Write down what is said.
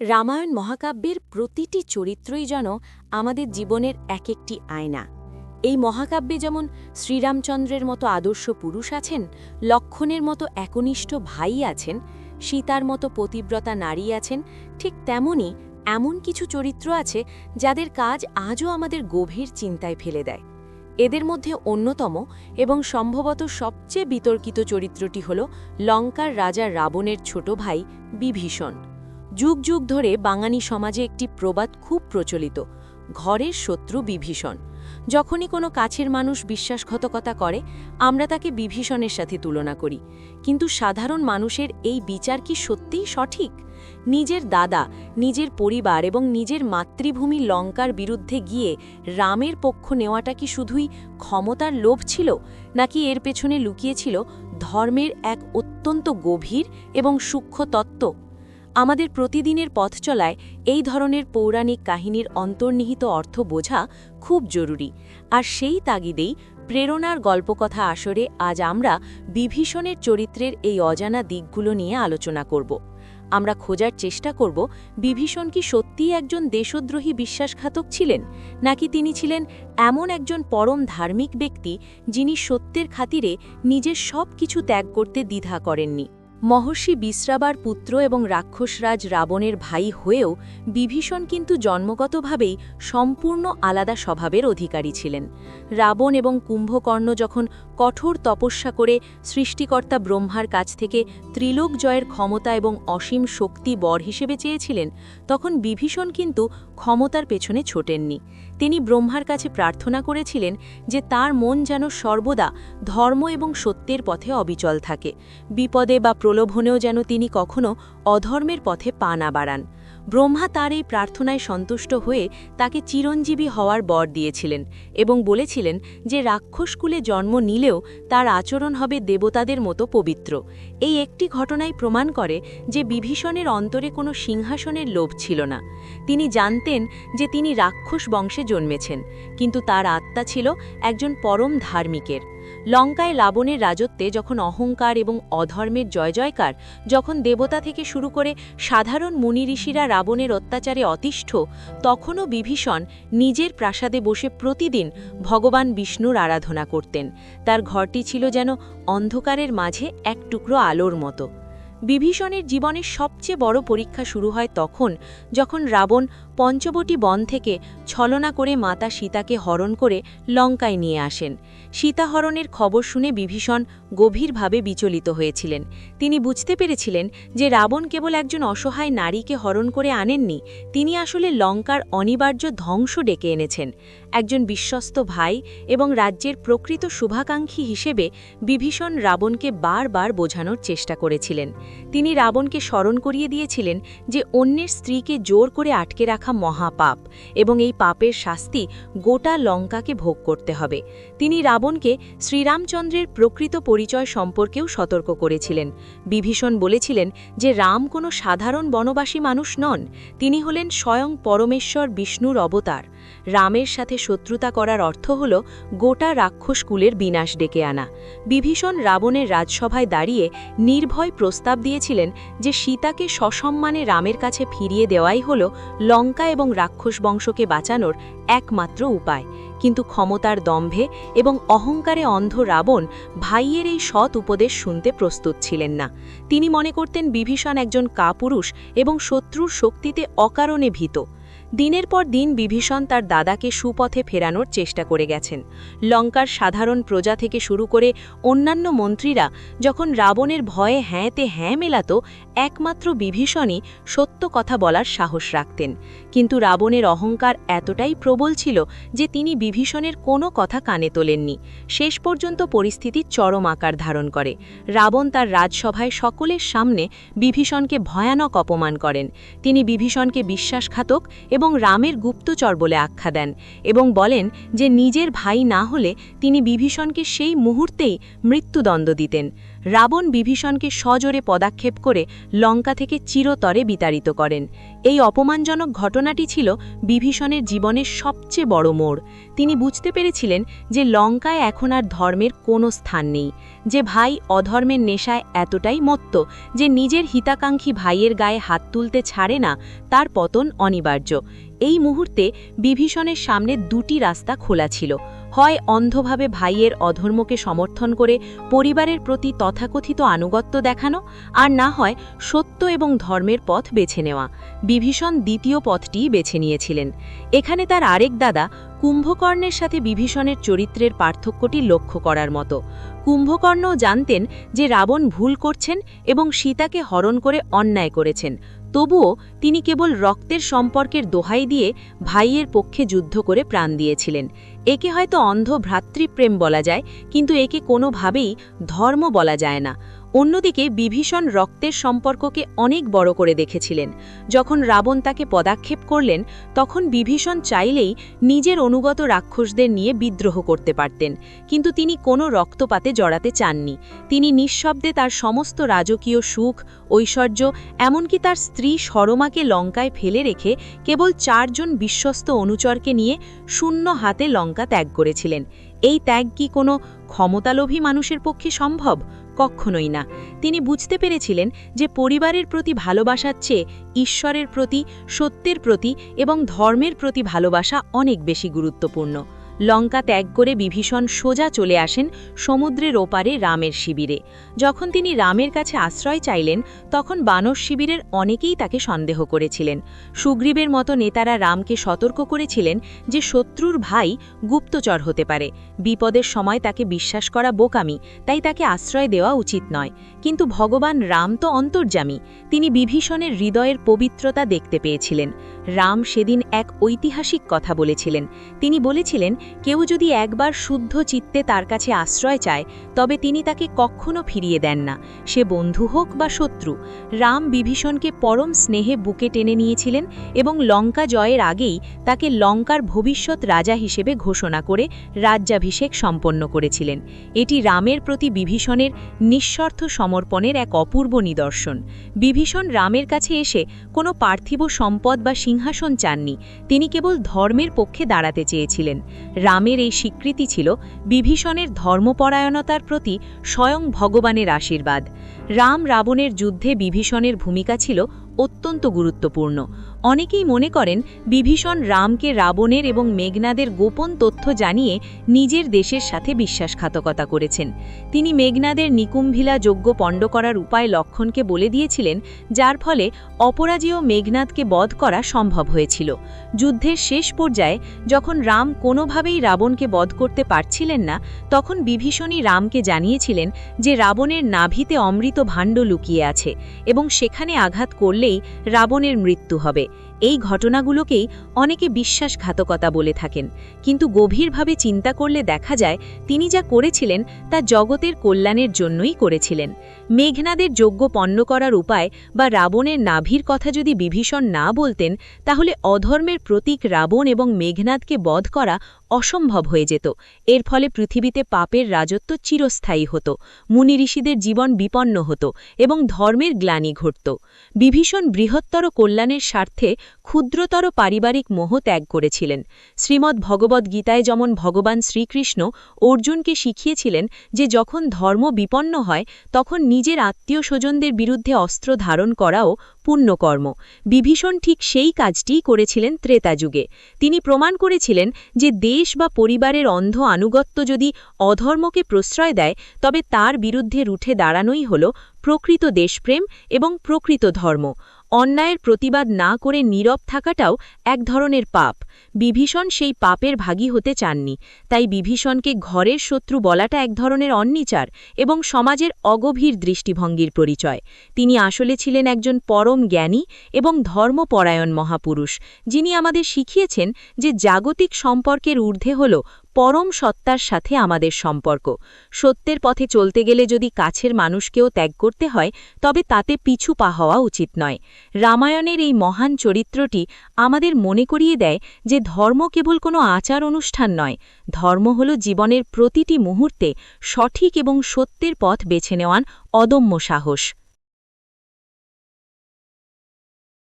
রামায়ণ মহাকাব্যের প্রতিটি চরিত্রই যেন আমাদের জীবনের এক একটি আয়না। এই মহাকাব্যে যেমন শ্রীরামচন্দ্রের মতো আদর্শ পুরুষ আছেন, লক্ষণের মতো একনিষ্ঠ ভাই আছেন, সীতার মতো পতিব্রতা নারী আছেন, ঠিক তেমনি এমন কিছু চরিত্র আছে যাদের কাজ আজও আমাদের গভীর চিন্তায় ফেলে দেয়। এদের মধ্যে অন্যতম এবং সম্ভবত সবচেয়ে বিতর্কিত চরিত্রটি হল লঙ্কার রাজা রাবণের ছোট ভাই বিভীষণ। যুগ যুগ ধরে বাঙালি সমাজে একটি প্রবাদ খুব প্রচলিত, ঘরের শত্রু বিভীষণ। যখনই কোনো কাছের মানুষ বিশ্বাসঘাতকতা করে, আমরা তাকে বিভীষণের সাথে তুলনা করি। কিন্তু সাধারণ মানুষের এই বিচার কি সত্যিই সঠিক? নিজের দাদা, নিজের পরিবার এবং নিজের মাতৃভূমি লঙ্কার বিরুদ্ধে গিয়ে রামের পক্ষ নেওয়াটা কি শুধুই ক্ষমতার লোভ ছিল, নাকি এর পেছনে লুকিয়েছিল ধর্মের এক অত্যন্ত গভীর এবং সূক্ষ্ম তত্ত্ব? আমাদের প্রতিদিনের পথ চলায় এই ধরনের পৌরাণিক কাহিনীর অন্তর্নিহিত অর্থ বোঝা খুব জরুরি। আর সেই তাগিদেই প্রেরণার গল্পকথা আসরে আজ আমরা বিভীষণের চরিত্রের এই অজানা দিকগুলো নিয়ে আলোচনা করব। আমরা খোঁজার চেষ্টা করব বিভীষণ কি সত্যিই একজন দেশদ্রোহী বিশ্বাসঘাতক ছিলেন, নাকি তিনি ছিলেন এমন একজন পরম ধার্মিক ব্যক্তি যিনি সত্যের খাতিরে নিজের সব কিছু ত্যাগ করতে দ্বিধা করেননি। মহর্ষি বিশ্রাবার পুত্র এবং রাক্ষসরাজ রাবণের ভাই হয়েও বিভীষণ কিন্তু জন্মগতভাবেই সম্পূর্ণ আলাদা স্বভাবের অধিকারী ছিলেন। রাবণ এবং কুম্ভকর্ণ যখন কঠোর তপস্যা করে সৃষ্টিকর্তা ব্রহ্মার কাছ থেকে ত্রিলোক জয়ের ক্ষমতা এবং অসীম শক্তি বর হিসেবে চেয়েছিলেন, তখন বিভীষণ কিন্তু ক্ষমতার পেছনে ছোটেননি। তিনি ব্রহ্মার কাছে প্রার্থনা করেছিলেন যে তার মন যেন সর্বদা ধর্ম এবং সত্যের পথে অবিচল থাকে, বিপদে বা প্রলোভনেও যেন তিনি কখনো অধর্মের পথে পা না বাড়ান। ব্রহ্মা তার এই প্রার্থনায় সন্তুষ্ট হয়ে তাকে চিরঞ্জীবী হওয়ার বর দিয়েছিলেন এবং বলেছিলেন যে রাক্ষসকুলে জন্ম নিলেও তার আচরণ হবে দেবতাদের মতো পবিত্র। এই একটি ঘটনাই প্রমাণ করে যে বিভীষণের অন্তরে কোনো সিংহাসনের লোভ ছিল না। তিনি জানতেন যে তিনি রাক্ষস বংশে জন্মেছেন, কিন্তু তার আত্মা ছিল একজন পরম ধার্মিকের। লঙ্কায় রাবণের রাজত্বে যখন অহংকার এবং অধর্মের জয়জয়কার, যখন দেবতা থেকে শুরু করে সাধারণ মুনি ঋষিরা রাবণের অত্যাচারে অতিষ্ঠ, তখনও বিভীষণ নিজের প্রাসাদে বসে প্রতিদিন ভগবান বিষ্ণুর আরাধনা করতেন। তার ঘরটি ছিল যেন অন্ধকারের মাঝে এক টুকরো আলোর মতো। বিভীষণের জীবনের সবচেয়ে বড় পরীক্ষা শুরু হয় তখন যখন রাবণ পঞ্চবটী বন থেকে ছলনা করে মাতা সীতাকে হরণ করে লঙ্কায় নিয়ে আসেন। সীতাহরণের খবর শুনে বিভীষণ গভীরভাবে বিচলিত হয়েছিলেন। তিনি বুঝতে পেরেছিলেন যে রাবণ কেবল একজন অসহায় নারীকে হরণ করে আনেননি, তিনি আসলে লঙ্কার অনিবার্য ধ্বংস ডেকে এনেছেন। একজন বিশ্বস্ত ভাই এবং রাজ্যের প্রকৃত শুভাকাঙ্ক্ষী হিসেবে বিভীষণ রাবণকে বারবার বোঝানোর চেষ্টা করেছিলেন। তিনি রাবণকে স্মরণ করিয়ে দিয়েছিলেন যে অন্যের স্ত্রীকে জোর করে আটকে রাখা মহাপাপ এবং এই পাপের শাস্তি গোটা লঙ্কাকে ভোগ করতে হবে। তিনি রাবণকে শ্রীরামচন্দ্রের প্রকৃত পরিচয় সম্পর্কেও সতর্ক করেছিলেন। বিভীষণ বলেছিলেন যে রাম কোনো সাধারণ বনবাসী মানুষ নন, তিনি হলেন স্বয়ং পরমেশ্বর বিষ্ণুর অবতার। রামের সাথে শত্রুতা করার অর্থ হল গোটা রাক্ষসকুলের বিনাশ ডেকে আনা। বিভীষণ রাবণের রাজসভায় দাঁড়িয়ে নির্ভয় প্রস্তাব দিয়েছিলেন যে সীতাকে সসম্মানে রামের কাছে ফিরিয়ে দেওয়াই হল লঙ্কা এবং রাক্ষস বংশকে বাঁচানোর একমাত্র উপায়। কিন্তু ক্ষমতার দম্ভে এবং অহংকারে অন্ধ রাবণ ভাইয়ের এই সৎ উপদেশ শুনতে প্রস্তুত ছিলেন না। তিনি মনে করতেন বিভীষণ একজন কাপুরুষ এবং শত্রুর শক্তিতে অকারণে ভীত। দিনের পর দিন বিভীষণ তার দাদাকে সুপথে ফেরানোর চেষ্টা করে গেছেন। লঙ্কার সাধারণ প্রজা থেকে শুরু করে অন্যান্য মন্ত্রীরা যখন রাবণের ভয়ে হ্যাঁতে হ্যাঁ মেলাত, একমাত্র বিভীষণই সত্য কথা বলার সাহস রাখতেন। কিন্তু রাবণের অহংকার এতটাই প্রবল ছিল যে তিনি বিভীষণের কোনো কথা কানে তোলেননি। শেষ পর্যন্ত পরিস্থিতি চরম আকার ধারণ করে। রাবণ তার রাজসভায় সকলের সামনে বিভীষণকে ভয়ানক অপমান করেন। তিনি বিভীষণকে বিশ্বাসঘাতক এবং রামের গুপ্তচর বলে আখ্যা দেন এবং বলেন যে নিজের ভাই না হলে তিনি বিভীষণকে সেই মুহূর্তেই মৃত্যুদণ্ড দিতেন। রাবণ বিভীষণকে সজোরে পদক্ষেপ করে লঙ্কা থেকে চিরতরে বিতাড়িত করেন। এই অপমানজনক ঘটনাটি ছিল বিভীষণের জীবনের সবচেয়ে বড় মোড়। তিনি বুঝতে পেরেছিলেন যে লঙ্কায় এখন আর ধর্মের কোনো স্থান নেই, যে ভাই অধর্মের নেশায় এতটাই মত্ত যে নিজের হিতাকাঙ্ক্ষী ভাইয়ের গায়ে হাত তুলতে ছাড়ে না, তার পতন অনিবার্য। এই মুহূর্তে বিভীষণের সামনে দুটি রাস্তা খোলা ছিল, হয় অন্ধভাবে ভাইয়ের অধর্মকে সমর্থন করে পরিবারের প্রতি তথাকথিত আনুগত্য দেখানো, আর না হয় সত্য এবং ধর্মের পথ বেছে নেওয়া। বিভীষণ দ্বিতীয় পথটিই বেছে নিয়েছিলেন। এখানে তার আরেক দাদা কুম্ভকর্ণের সাথে বিভীষণের চরিত্রের পার্থক্যটি লক্ষ্য করার মতো। কুম্ভকর্ণও জানতেন যে রাবণ ভুল করছেন এবং সীতাকে হরণ করে অন্যায় করেছেন, তবুও তিনি কেবল রক্তের সম্পর্কের দোহাই দিয়ে ভাইয়ের পক্ষে যুদ্ধ করে প্রাণ দিয়েছিলেন। একে হয়তো অন্ধ ভ্রাতৃপ্রেম বলা যায়, কিন্তু একে কোনোভাবেই ধর্ম বলা যায় না। অন্যদিকে বিভীষণ রক্তের সম্পর্ককে অনেক বড় করে দেখেছিলেন। যখন রাবণ তাকে পদক্ষেপ করলেন, তখন বিভীষণ চাইলেই নিজের অনুগত রাক্ষসদের নিয়ে বিদ্রোহ করতে পারতেন, কিন্তু তিনি কোনো রক্তপাতে জড়াতে চাননি। তিনি নিঃশব্দে তার সমস্ত রাজকীয় সুখ, ঐশ্বর্য, এমনকি তার স্ত্রী সরমাকে লঙ্কায় ফেলে রেখে কেবল 4 জন বিশ্বস্ত অনুচরকে নিয়ে শূন্য হাতে লঙ্কা ত্যাগ করেছিলেন। এই ত্যাগ কি কোনো ক্ষমতালোভী মানুষের পক্ষে সম্ভব? কখনোই না। তিনি বুঝতে পেরেছিলেন যে পরিবারের প্রতি ভালোবাসার চেয়ে ঈশ্বরের প্রতি, সত্যের প্রতি এবং ধর্মের প্রতি ভালোবাসা অনেক বেশি গুরুত্বপূর্ণ। লঙ্কা ত্যাগ করে বিভীষণ সোজা চলে আসেন সমুদ্রের ওপারে রামের শিবিরে। যখন তিনি রামের কাছে আশ্রয় চাইলেন, তখন বানর শিবিরের অনেকেই তাকে সন্দেহ করেছিলেন। সুগ্রীবের মতো নেতারা রামকে সতর্ক করেছিলেন যে শত্রুর ভাই গুপ্তচর হতে পারে, বিপদের সময় তাকে বিশ্বাস করা বোকামি, তাই তাকে আশ্রয় দেওয়া উচিত নয়। কিন্তু ভগবান রাম তো অন্তর্যামী, তিনি বিভীষণের হৃদয়ের পবিত্রতা দেখতে পেয়েছিলেন। রাম সেদিন এক ঐতিহাসিক কথা বলেছিলেন। তিনি বলেছিলেন, কেউ যদি একবার শুদ্ধ চিত্তে তার কাছে আশ্রয় চায়, তবে তিনি তাকে কখনো ফিরিয়ে দেন না, সে বন্ধু হোক বা শত্রু। রাম বিভীষণকে পরম স্নেহে বুকে টেনে নিয়েছিলেন এবং লঙ্কা জয়ের আগেই তাকে লঙ্কার ভবিষ্যৎ রাজা হিসেবে ঘোষণা করে রাজ্যাভিষেক সম্পন্ন করেছিলেন। এটি রামের প্রতি বিভীষণের নিঃস্বার্থ সমর্পণের এক অপূর্ব নিদর্শন। বিভীষণ রামের কাছে এসে কোনো পার্থিব সম্পদ বা সিংহাসন চাননি, তিনি কেবল ধর্মের পক্ষে দাঁড়াতে চেয়েছিলেন। রামের এই স্বীকৃতি ছিল বিভীষণের ধর্মপরায়ণতার প্রতি স্বয়ং ভগবানের আশীর্বাদ। রাম রাবণের যুদ্ধে বিভীষণের ভূমিকা ছিল অত্যন্ত গুরুত্বপূর্ণ। অনেকেই মনে করেন বিভীষণ রামকে রাবণের এবং মেঘনাদের গোপন তথ্য জানিয়ে নিজের দেশের সাথে বিশ্বাসঘাতকতা করেছেন। তিনি মেঘনাদের নিকুম্ভিলা যজ্ঞ পণ্ড করার উপায় লক্ষণকে বলে দিয়েছিলেন, যার ফলে অপরাজেয় মেঘনাদকে বধ করা সম্ভব হয়েছিল। যুদ্ধের শেষ পর্যায়ে যখন রাম কোনোভাবেই রাবণকে বধ করতে পারছিলেন না, তখন বিভীষণই রামকে জানিয়েছিলেন যে রাবণের নাভিতে অমৃত ভাণ্ড লুকিয়ে আছে এবং সেখানে আঘাত করলেই রাবণের মৃত্যু হবে। এই ঘটনাগুলোকেই অনেকে বিশ্বাসঘাতকতা বলে থাকেন, কিন্তু গভীরভাবে চিন্তা করলে দেখা যায় তিনি যা করেছিলেন তা জগতের কল্যাণের জন্যই করেছিলেন। মেঘনাদের যজ্ঞ পণ্ড করার উপায় বা রাবণের নাভির কথা যদি বিভীষণ না বলতেন, তাহলে অধর্মের প্রতীক রাবণ এবং মেঘনাদকে বধ করা অসম্ভব হয়ে যেত। এর ফলে পৃথিবীতে পাপের রাজত্ব চিরস্থায়ী হতো, মুনি ঋষিদের জীবন বিপন্ন হতো এবং ধর্মের গ্লানি ঘটত। বিভীষণ বৃহত্তর কল্যাণের স্বার্থে ক্ষুদ্রতর পারিবারিক মোহ ত্যাগ করেছিলেন। শ্রীমদ্ ভগবদ্গীতায় যেমন ভগবান শ্রীকৃষ্ণ অর্জুনকে শিখিয়েছিলেন যে যখন ধর্ম বিপন্ন হয়, তখন নিজের আত্মীয় স্বজনদের বিরুদ্ধে অস্ত্র ধারণ করাও পুণ্যকর্ম। বিভীষণ ঠিক সেই কাজটিই করেছিলেন ত্রেতা যুগে। তিনি প্রমাণ করেছিলেন যে দেশ বা পরিবারের অন্ধ আনুগত্য যদি অধর্মকে প্রশ্রয় দেয়, তবে তার বিরুদ্ধে রুখে দাঁড়ানোই হল প্রকৃত দেশপ্রেম এবং প্রকৃত ধর্ম। অন্যায়ের প্রতিবাদ না করে নীরব থাকাটাও এক ধরনের পাপ। বিভীষণ সেই পাপের ভাগী হতে চাননি, তাই বিভীষণকে ঘরের শত্রু বলাটা এক ধরনের অন্যাচার এবং সমাজের অগভীর দৃষ্টিভঙ্গির পরিচয়। তিনি আসলে ছিলেন একজন পরম জ্ঞানী এবং ধর্মপরায়ণ মহাপুরুষ, যিনি আমাদের শিখিয়েছেন যে জাগতিক সম্পর্কের ঊর্ধ্বে হল পরম সত্তার সাথে আমাদের সম্পর্ক। সত্যের পথে চলতে গেলে যদি কাছের মানুষকেও ত্যাগ করতে হয়, তবে তাতে পিছু পা হওয়া উচিত নয়। রামায়ণের এই মহান চরিত্রটি আমাদের মনে করিয়ে দেয় যে ধর্ম কেবল কোনো আচার অনুষ্ঠান নয়, ধর্ম হল জীবনের প্রতিটি মুহূর্তে সঠিক এবং সত্যের পথ বেছে নেওয়ার অদম্য সাহস।